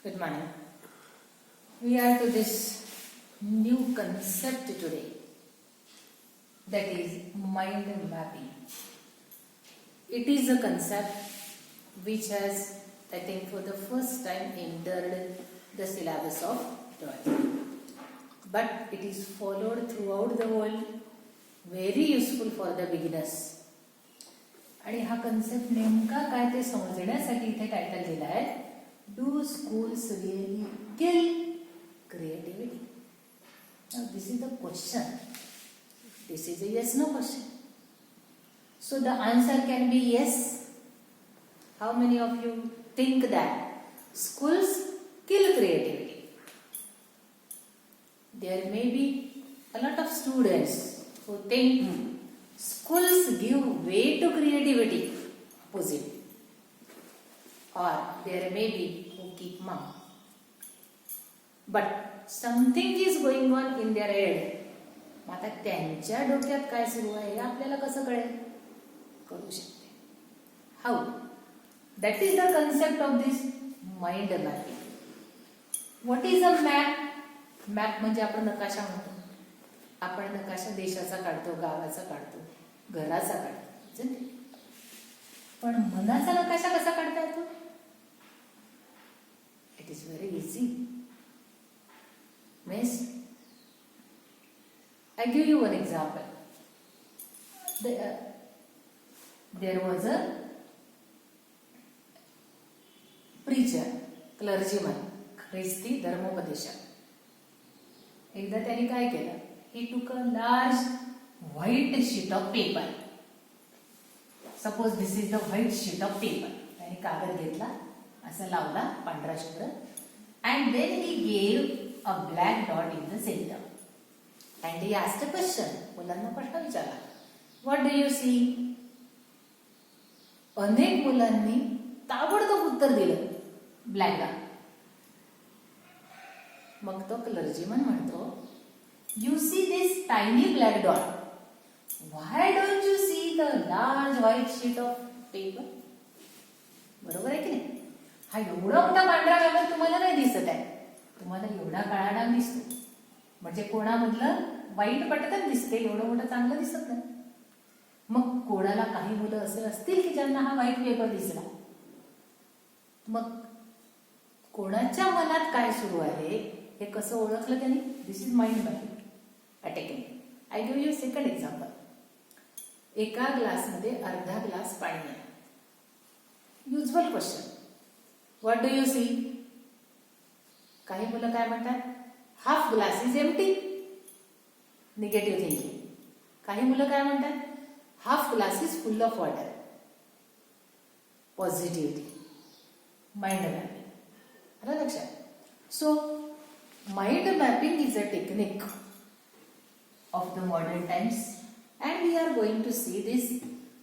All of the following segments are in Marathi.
Good morning. We are to this new concept today, that is mind mapping. It is a concept which has, I think, for the first time entered the syllabus of 12th. But it is followed throughout the world, very useful for the beginners. आणि हा कन्सेप्ट नेमका काय ते समजण्यासाठी इथे टायटल दिला आहे, do schools really kill creativity. Now this is the question. This is a yes no question. So the answer can be yes. How many of you think that schools kill creativity? There may be a lot of students who think schools give way to creativity, opposite. Or there may be who keep mum. But something is going on in their head. आता त्यांच्या डोक्यात काय सुरू आहे हे आपल्याला कसं कळेल? कळू शकते. How? That is the concept of this mind mapping. What is a map? Map म्हणजे आपण नकाशा म्हणतो. आपण नकाशा देशाचा काढतो, गावाचा काढतो, घराचा काढतो. पण मनाचा नकाशा कसा काढता येतो? It is very easy. Miss, I give you one example. There was a preacher, clergyman, ख्रिस्ती धर्मोपदेशक. एकदा त्याने काय केलं? He took a large white sheet of paper. Suppose this is the white sheet of paper. त्याने कागद घेतला, असा लावला पांढरा शुभ्र, and then he gave a black dot in the center. And he asked a question. मुलांना प्रश्न विचारला. What do you see? अनेक मुलांनी ताबडतोब उत्तर दिलं, ब्लॅक डॉट. मग तो क्लर्जीमन म्हणतो, You see this tiny black dot. Why don't you see the large white sheet of paper? बरोबर आहे की नाही? हा एवढा मोठा पांढरा कागद तुम्हाला नाही दिसत आहे, तुम्हाला एवढा काळा डाग दिसतो. म्हणजे कोणामधलं वाईट पटकन दिसते, एवढं मोठं चांगलं दिसत नाही. मग कोणाला काही मुलं असे असतील की ज्यांना हा वाईट पेपर दिसला. मग कोणाच्या मनात काय सुरू आहे हे कसं ओळखलं त्यांनी? This is mind mapping technique. I give you second example. एका ग्लासमध्ये अर्धा ग्लास पाणी आहे. Usual question, what do you see? काही मुलं काय म्हणतात? Half glass is empty, negative thinking. काही मुलं काय म्हणतात? Half glass is full of water, positivity. Mind mapping. आलं लक्षात? So mind mapping is a technique of the modern times, and we are going to see this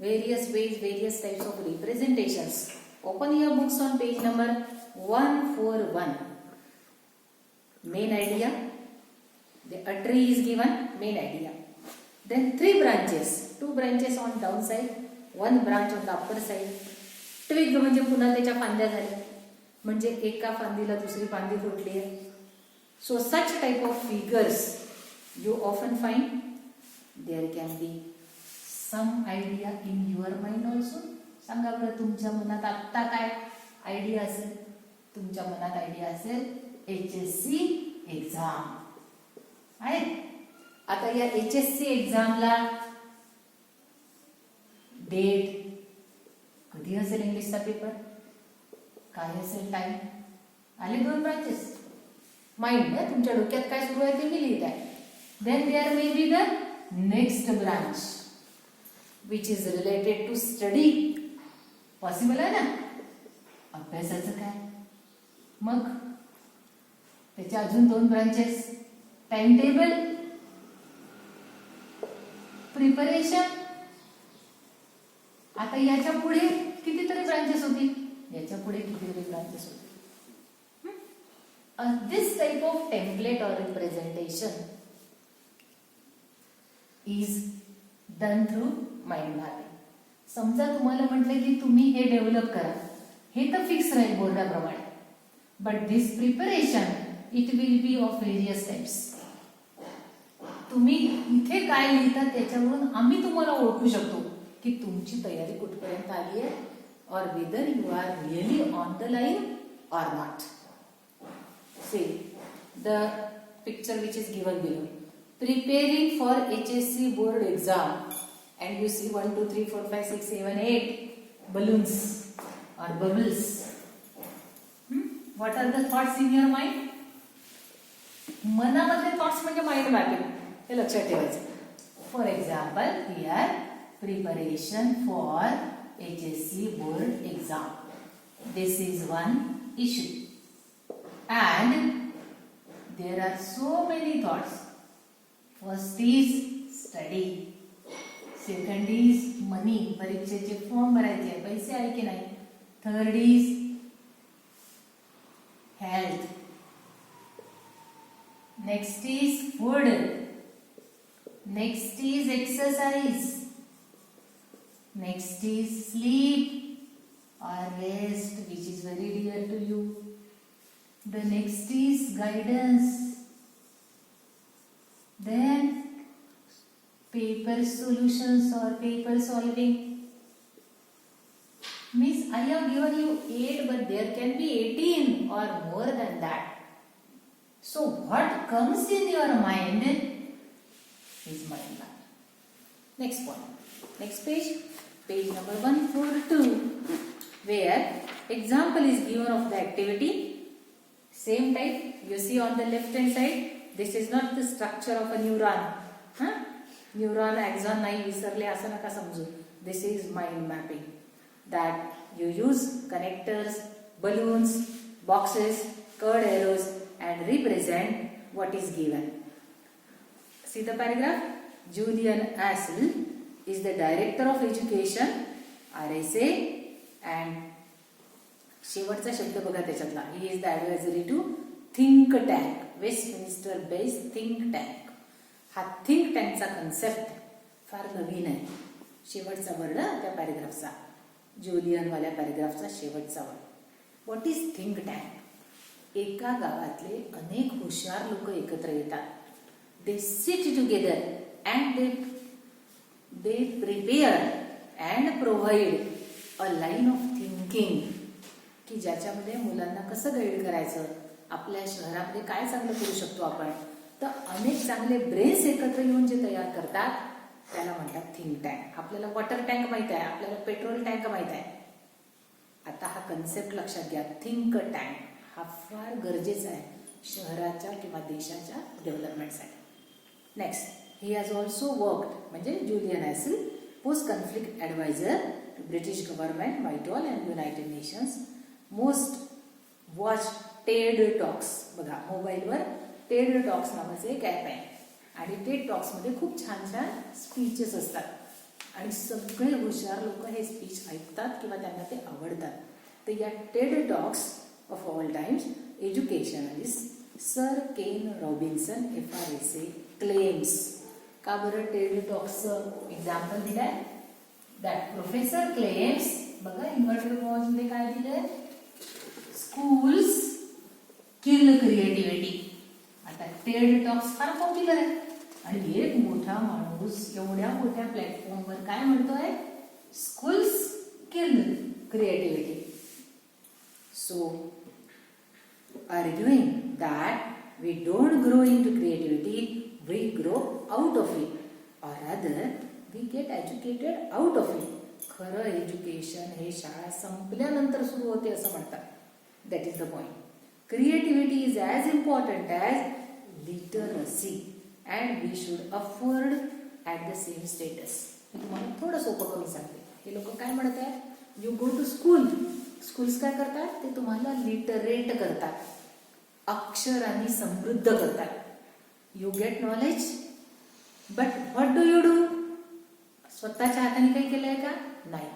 various ways, various types of representations. Open your books on page number 141. Main idea. A tree is given, main idea. Then 3 branches, 2 branches on down side, 1 branch on the upper side. Twig म्हणजे पुन्हा त्याच्या फांद्या झाल्या, म्हणजे एका फांदीला दुसरी फांदी फुटली आहे. So such type of figures you often find. There can be some idea in your mind also. सांगा बरं, तुमच्या मनात आत्ता काय आयडिया असेल? तुमच्या मनात आयडिया असेल HSC एक्झाम आहे. आता या HSC एक्झामला डेट कधी असेल? इंग्लिशचा पेपर काय असेल? टाइम आले. 2 ब्रांचेस. माइंड तुमच्या डोक्यात काय सुरू आहे ते मी लिहित आहे. Then there may be the next branch which is related to study. Possible आहे ना? अभ्यासाचं काय? मग त्याच्या अजून 2 ब्रांचेस, टाइम टेबल, प्रिपरेशन. आता याच्या पुढे कितीतरी ब्रांचेस होतील, याच्या पुढे कितीतरी ब्रांचेस होतील. This type of template or representation is done through mind mapping. समजा तुम्हाला म्हटलं की तुम्ही हे डेव्हलप करा, हे तर फिक्स राहील बोर्डाप्रमाणे. but this preparation it will be of various types. तुम्ही इथे काय लिहिता त्याच्यावरून आम्ही तुम्हाला ओळखू शकतो की तुमची तयारी कुठपर्यंत आली आहे, or whether you are really on the line or not. See the picture which is given below. Preparing for HSC board exam, and you see 1 2 3 4 5 6 7 8 balloons or bubbles. What are the thoughts in your mind? मनामधले थॉट्स म्हणजे माइंड मॅपिंग, हे लक्षात ठेवायचं. For example here preparation for HSC board exam. This is one issue and there are so many thoughts. First is study, second is money, परीक्षेचे फॉर्म भरायचे, पैसे आहे की नाही. Third is health, next is food, next is exercise, next is sleep or rest, which is very dear to you. The next is guidance, then paper solutions or paper solving. Means I have given you 8, but there can be 18 or more than that. So what comes in your mind is mind map. Next one, next page. Page number 142, where example is given of the activity. Same type you see on the left hand side. This is not the structure of a neuron. Neuron axon नाही विसरले असं नका समजू. This is mind mapping, that you use connectors, balloons, boxes, curved arrows and represent what is given. See the paragraph. Julian Astle is the director of education, RSA, and शेवटचा शब्द बघा त्याच्यातला. He is the advisory to think tank, Westminster based think tank. हा think tankचा कन्सेप्ट फार नवीन आहे. शेवटचा वर्ड त्या पॅरेग्राफचा, जुलियन वाल्या पॅरेग्राफचा शेवटचा word. What is think tank? एका गावातले अनेक हुशार लोक एकत्र येतात. They sit together and they prepare and provide a line of thinking की ज्याच्यामध्ये मुलांना कसं गाईड करायचं, आपल्या शहरामध्ये काय चांगलं करू शकतो आपण. तर अनेक चांगले ब्रेन्स एकत्र येऊन जे तयार करतात त्याला म्हणतात थिंक टँक. आपल्याला वॉटर टँक माहित आहे, आपल्याला पेट्रोल टँक माहित आहे. आता हा कन्सेप्ट लक्षात घ्या. थिंक टँक हा फार गरजेचा आहे शहराच्या किंवा देशाच्या डेव्हलपमेंटसाठी. Next, he has also worked, म्हणजे Julian Assal, post conflict adviser to British government, Whitehall and United Nations. Most watch TED talks. बघा मोबाईलवर टेड टॉक्स नावाचं एक ॲप आहे आणि टेड टॉक्समध्ये खूप छान छान स्पीचेस असतात आणि सगळे हुशार लोक हे स्पीच ऐकतात किंवा त्यांना ते आवडतात. तर या TED talks of all times educationalist sir Ken Robinson FRSA claims. का बरं टेड टॉक्सचं एक्झाम्पल दिलंय? That professor claims. बघा इन्व्हर्टेड कॉमास मध्ये काय दिलंय? Schools kill creativity. आता टेड टॉक्स फार पॉप्युलर आहे आणि एक मोठा माणूस एवढ्या मोठ्या प्लॅटफॉर्मवर काय म्हणतोय? Schools kill creativity. So arguing that we don't grow into creativity, we grow out of it, or rather we get educated out of it. खरं एज्युकेशन हे शाळा संपल्यानंतर सुरू होते असं म्हणतात. That is the point. Creativity is as important as literacy and we should afford at the same status. मी तुम्हाला थोडं सोपं करून सांगते. हे लोक काय म्हणत आहेत? You go to school. Schools काय करतात? ते तुम्हाला लिटरेट करतात, अक्षरांनी समृद्ध करतात. You get knowledge, but what do you do? स्वतःच्या हाताने काही केलंय का? नाही.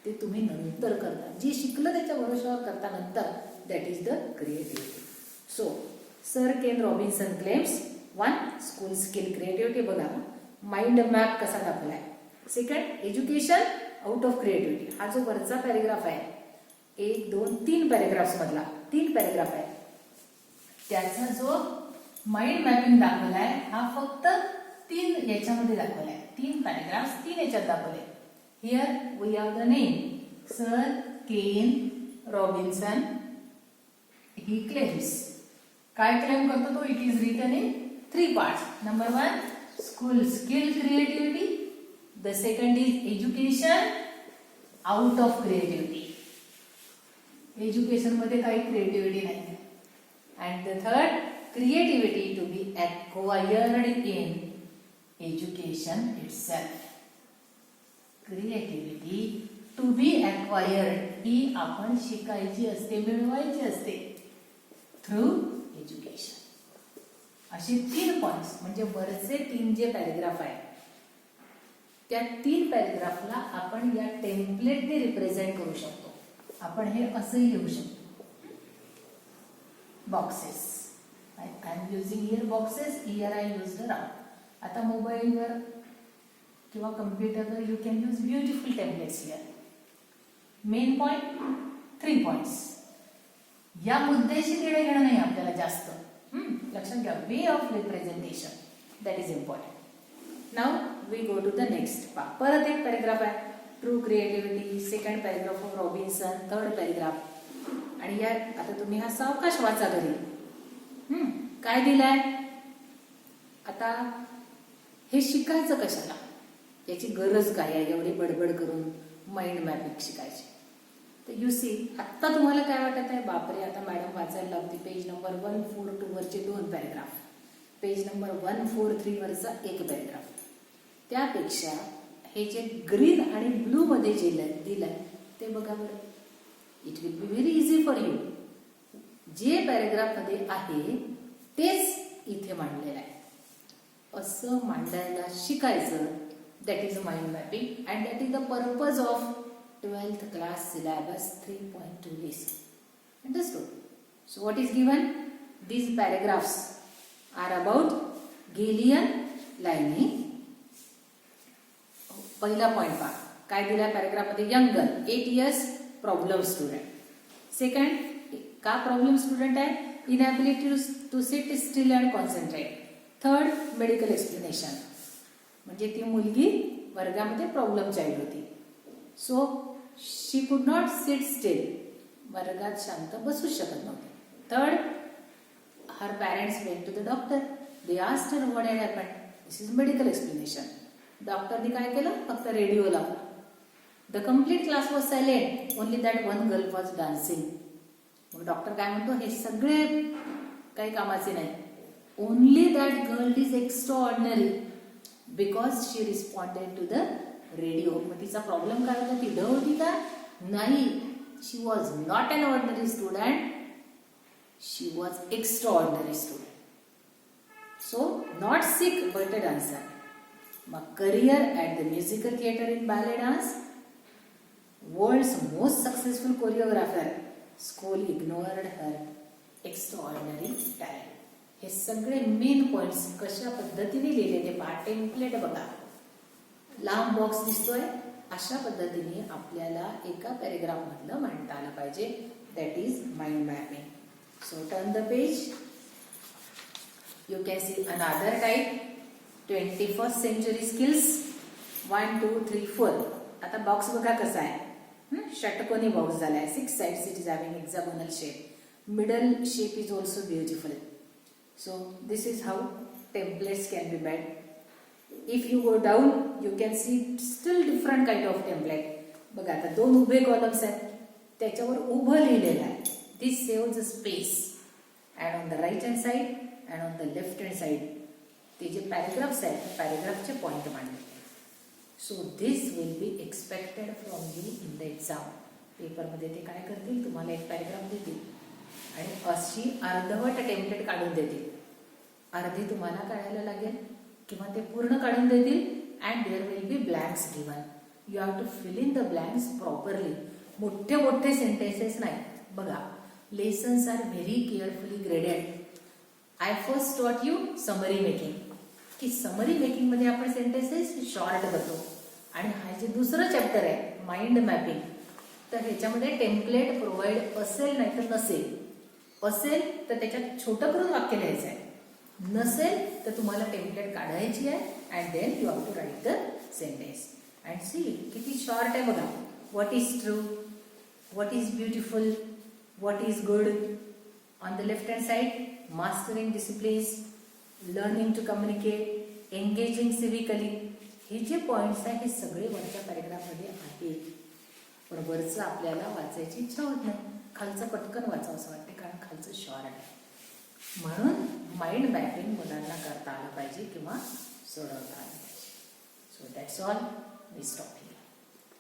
ते तुम्ही नंतर करता. जे शिकलं त्याच्या भरोशावर करता नंतर. That is the creativity. So sir Ken Robinson claims 1. School skill creativity. बघा माइंड मॅप कसा दाखवलाय. Second, education out of creativity. हा जो वरचा पॅरेग्राफ आहे 1 2 3 पॅरेग्राफ्स मधला 3 पॅरेग्राफ आहे त्याचा जो माइंड मॅपिंग दाखवलाय हा फक्त 3 याच्यामध्ये दाखवलाय. 3 पॅराग्राफ्स 3 याच्यात दाखवले. Here we have the name sir Ken Robinson. He claims. काय क्लेम करतो तो? It is written in 3 parts. Number 1, school skill creativity. The second is education out of creativity. Education मध्ये काही क्रिएटिव्हिटी नाही. And the third, creativity to be acquired in education itself. Creativity to be acquired ही आपण शिकायची असते, मिळवायची असते थ्रू एज्युकेशन. असे 3 पॉइंट्स म्हणजे वरचे 3 जे पॅराग्राफ आहे त्या 3 पॅराग्राफला आपण या टेम्पलेटने रिप्रेझेंट करू शकतो. आपण हे असंही लिहू शकतो. Boxes. I am using here boxes. Here I use the round. आता मोबाईलवर किंवा कम्प्युटरवर you can use beautiful templates here. Main point 3 points. या मुद्द्याशी देणं घेणं नाही आपल्याला जास्त. लक्षात घ्या. Way of representation that is important. Now we go to the next part. परत एक पॅराग्राफ आहे. True creativity. Second paragraph of Robinson. Third paragraph. आणि या आता तुम्ही हा सावकाश वाचा घरी. काय दिलाय? आता हे शिकायचं कशाला? याची गरज काय आहे एवढी बडबड करून माइंड मॅपिंग शिकायची? तर यू सी, आत्ता तुम्हाला काय वाटत आहे? बापरे, आता मॅडम वाचायला लावते पेज नंबर 142 वरचे 2 पॅराग्राफ, पेज नंबर 143 वरचा 1 पॅराग्राफ. त्यापेक्षा हे जे ग्रीन आणि ब्लू मध्ये जे दिलंय ते बघा बरं. It will be very easy for you. जे पॅराग्राफ मध्ये आहे तेच इथे मांडलेलं आहे. असं मांडायला शिकायचं. That is mind mapping and that is the purpose of 12th class syllabus 3.2 list. Understood? So what is given? These paragraphs are about Galilean lining. पहिला पॉइंट पहा. काय दिलाय पॅराग्राफ मध्ये? Young girl 8 years problem student. Second, का प्रॉब्लेम स्टुडंट आहे? Inability to sit still and concentrate. Third, medical explanation. म्हणजे ती मुलगी वर्गामध्ये प्रॉब्लेम चाइल्ड होती. So she could not sit still. वर्गात शांत बसू शकत नव्हती. Third, her parents went to the doctor. They asked her what had happened. This is medical explanation. डॉक्टरने काय केलं? फक्त रेडिओ लावला. The complete class was silent. Only that one girl was dancing. मग डॉक्टर काय म्हणतो? हे सगळे काही कामाचे नाही. Only that girl is extra ordinary because she responded to the radio. मग तिचा प्रॉब्लेम काय होता? ती ड होती का? नाही. She was not an ordinary student. She was extra ordinary student. So not sick but a dancer. मग career at the musical theatre in ballet dance. World's most successful choreographer. School ignored her extraordinary talent. हे सगळे मेन पॉइंट्स कशा पद्धतीने लिहिले ते पहा. टेम्पलेट बघा. लांब बॉक्स दिसतोय. अशा पद्धतीने आपल्याला एका पॅराग्राफ मधलं मांडता आलं पाहिजे. That is mind mapping. So turn the page. You can see another type. 21st century skills 1, 2, 3, 4. आता बॉक्स बघा कसा आहे. षटकोनी बॉक्स झालाय. 6 sides it is having hexagonal shape. Middle shape is also beautiful. So this is how templates can be made. If you go down you can see still different kind of template. बघा आता 2 उभे कॉलम्स आहेत. त्याच्यावर उभं लिहिलेलं आहे. This saves space. And on the right hand side and on the left hand side ते जे पॅराग्राफ्स आहेत पॅराग्राफचे पॉइंट मांडले. So this will be expected from you in the exam. पेपरमध्ये ते काय करतील? तुम्हाला एक पॅराग्राफ देतील आणि अशी अर्धवट टेम्पलेट काढून देतील. अर्धी तुम्हाला काढायला लागेल किंवा ते पूर्ण काढून देतील. And there will be blanks given. You have to fill in the blanks properly. मोठे मोठे सेंटेन्सेस नाही. बघा, lessons are very carefully graded. I first taught you summary making. की समरी मेकिंग मध्ये आपण सेंटेन्सेस शॉर्ट करतो. आणि हा जे दुसरं चॅप्टर आहे माइंड मॅपिंग, तर ह्याच्यामध्ये टेम्पलेट प्रोव्हाइड असेल नाही तर नसेल. असेल तर त्याच्यात छोटं करून वाक्य लिहायचं आहे, नसेल तर तुम्हाला टेम्पलेट काढायची आहे and then you have to write the sentence. And see किती शॉर्ट आहे बघा. What is true, what is beautiful, what is good. On the left hand side mastering disciplines, learning to communicate, engaging civically. हे जे पॉईंट्स आहे हे सगळे वरच्या पॅरेग्राफमध्ये आहेत. पण वरचं आपल्याला वाचायची इच्छा होत नाही, खालचं पटकन वाचावं असं वाटते कारण खालचं शॉर्ट आहे. म्हणून माइंड मॅपिंग मुलांना करता आलं पाहिजे किंवा सोडवता आलं पाहिजे. So that's all. We stop.